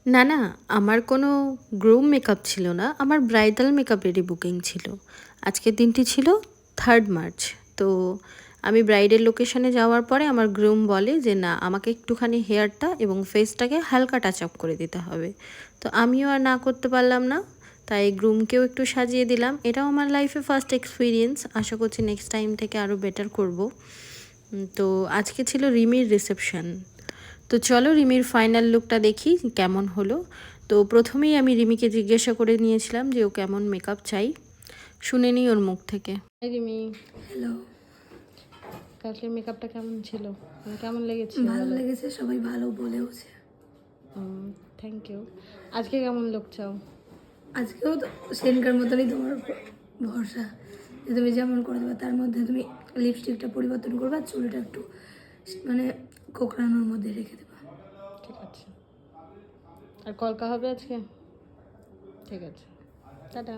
না, না, আমার কোনো গ্রুম মেকআপ ছিল না। আমার ব্রাইডাল মেকআপেরই বুকিং ছিল। আজকের দিনটি ছিল 3rd মার্চ। তো আমি ব্রাইডের লোকেশনে যাওয়ার পরে আমার গ্রুম বলে যে, "না, আমাকে একটুখানি হেয়ারটা এবং ফেসটাকে হালকা টাচ আপ করে দিতে হবে।" তো আমিও আর না করতে পারলাম না। তাই গ্রুমকেও একটু সাজিয়ে দিলাম। এটাও আমার লাইফে ফার্স্ট এক্সপেরিয়েন্স। আশা করছি নেক্সট টাইম থেকে আরও বেটার করব। তো আজকে ছিল রিমির রিসেপশন। তো চলো রিমির ফাইনাল লুকটা দেখি কেমন হলো। তো প্রথমেই আমি রিমিকে জিজ্ঞাসা করে নিয়েছিলাম যে ও কেমন মেকআপ চাই, শুনে নিই ওর মুখ থেকে। রিমি, হ্যালো। কালকের মেকআপটা কেমন ছিল, কেমন লেগেছে? ভালো লেগেছে, সবাই ভালো বলেওছে। Thank you. আজকে কেমন লুক চাও? আজকেও তো সেনকার মতনই তোমার উপর ভরসা, যে তুমি যেমন করে দেবে তার মধ্যে তুমি লিপস্টিকটা পরিবর্তন করবে আর চুলটা একটু মানে কোকড়ানোর মধ্যে রেখে দেবা। ঠিক আছে। আর কলকা হবে আজকে? ঠিক আছে, টাটা।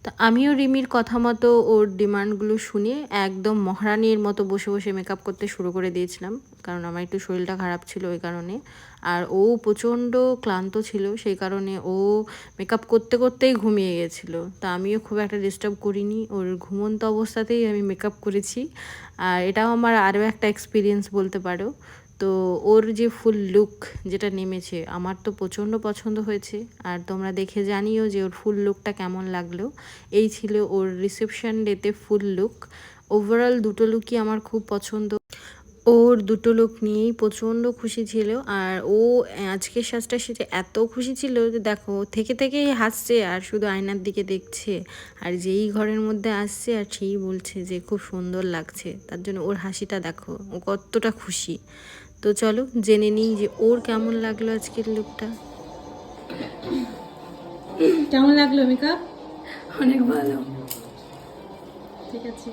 তা আমিও রিমির কথা মতো ওর ডিমান্ডগুলো শুনে একদম মহারানীর মতো বসে বসে মেকআপ করতে শুরু করে দিয়েছিলাম, কারণ আমার একটু শরীরটা খারাপ ছিল ওই কারণে। আর ও প্রচণ্ড ক্লান্ত ছিল, সেই কারণে ও মেকআপ করতে করতেই ঘুমিয়ে গেছিলো। তা আমিও খুব একটা ডিস্টার্ব করিনি, ওর ঘুমন্ত অবস্থাতেই আমি মেকআপ করেছি। আর এটাও আমার আরও একটা এক্সপিরিয়েন্স বলতে পারো। তো ওর যে ফুল লুক যেটা নেমেছে আমার তো প্রচণ্ড পছন্দ হয়েছে। আর তোমরা দেখে জানিও যে ওর ফুল লুকটা কেমন লাগলো। এই ছিল ওর রিসেপশন ডেতে ফুল লুক। ওভারঅল দুটো লুকই আমার খুব পছন্দ। ওর দুটো লুক নিয়েই প্রচণ্ড খুশি ছিল। আর ও আজকের সাজটা সেটা এত খুশি ছিল যে দেখো থেকে থেকেই হাসছে আর শুধু আয়নার দিকে দেখছে। আর যেই ঘরের মধ্যে আসছে আর সেই বলছে যে খুব সুন্দর লাগছে, তার জন্য ওর হাসিটা দেখো, ও কতটা খুশি। তো চলো জেনে নিই যে ওর কেমন লাগলো আজকের লুকটা। কেমন লাগলো মেকআপ? অনেক ভালো। ঠিক আছে।